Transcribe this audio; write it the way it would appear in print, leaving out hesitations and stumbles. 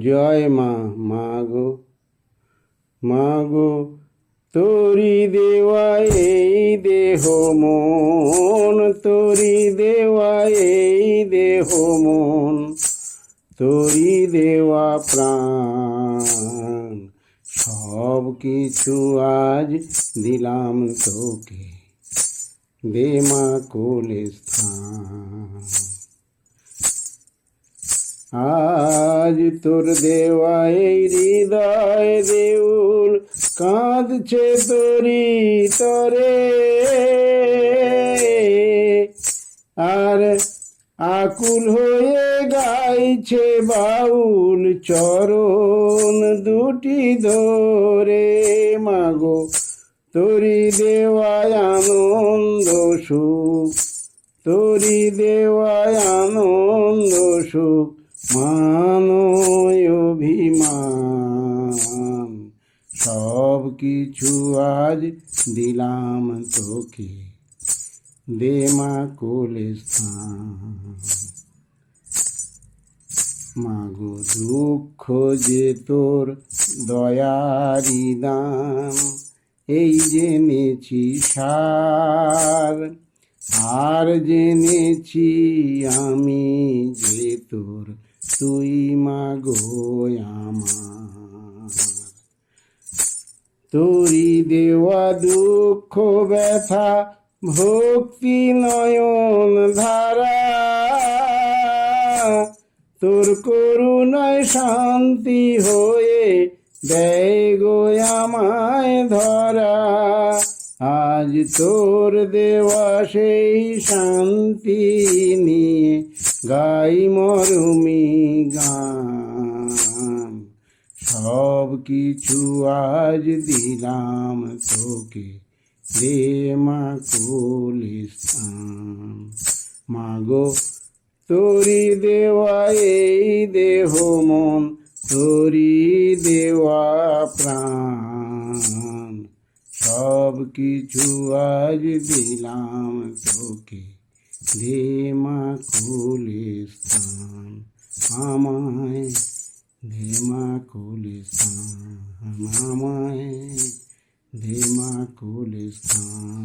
জয় মা। মাগো মাগো তোরি দেওয়া এই দেহ মন, তোরি দেওয়া এই দেহ মন, তোরি দেওয়া প্রাণ, সব কিছু আজ দিলাম তোকে, দে মা কোলে স্থান। আজ তোর দেওয়া এই হৃদয় দেউল কাঁদছে তোরি তরে, আর আকুল হয়ে গাইছে বাউল চরণ দুটি ধরে। মাগো তোরি দেওয়ায় আনন্দ সুখ, তোরি দেওয়ায় আনন্দ সুখ, মানয় অভিমান, সব কিছু আজ দিলাম তোকে, দে মা কোলে স্থান। মাগো দুঃখ যে তোর দয়ারি দান, এই জেনেছি সার, আর জেনেছি আমি যে তোর, তুই মাগো আমার। তোরি দেওয়া দুঃখ ব্যথা ভক্তি নয়ন ধারা, তোর করুণায় শান্তি হয়ে দেয় গো আমায় ধরা। আজ তোর দেওয়া সেই শান্তি নিয়ে গাই মরমি গান, সব কিছু আজ দিলাম তোকে, দে মা কোলে স্থান। মাগো তোরি দেওয়া এই দেহ মন, তোরি দেওয়া প্রাণ, সব কিছু আজ দিলাম তোকে, দে মা কোলে স্থান। আমায় দে মা কোলে স্থান, আমায় দে মা কোলে স্থান।